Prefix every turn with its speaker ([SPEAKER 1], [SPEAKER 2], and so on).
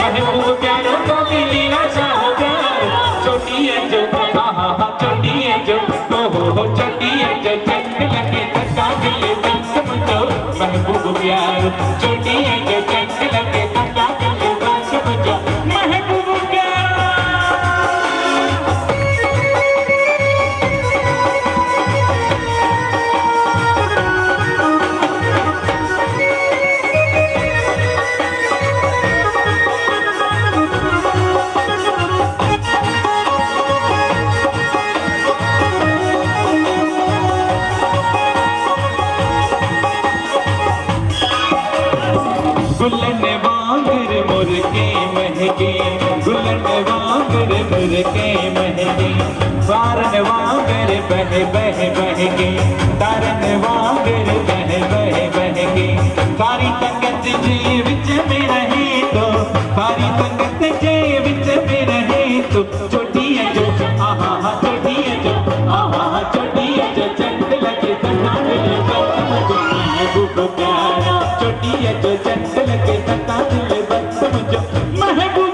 [SPEAKER 1] महबूब प्यारों को मिली आशा हो प्यार। छोटी है जो छोटी है जो हो छोटी है जो चंद लगे धक्का दिले बस समझो महबूब प्यार। छोटी है जो चंद लगे धक्का दिले बस समझो महबूब प्यार। गुलन वांगर मुर्गे महके गुलन वांगर मुर्गे महके वारन वांगर बह बह बहके तारन वांगर बह बह बहके सारी तंगत जी विच में रहे तो सारी तंगत जी विच में रहे तो छोटी है जो आहा छोटी है जो आहा छोटी है जो चंद लगे धक्का दिले बस समझो महबूब प्यारा। छोटी है जो चंद लगे धक्का दिले बस समझो महबूब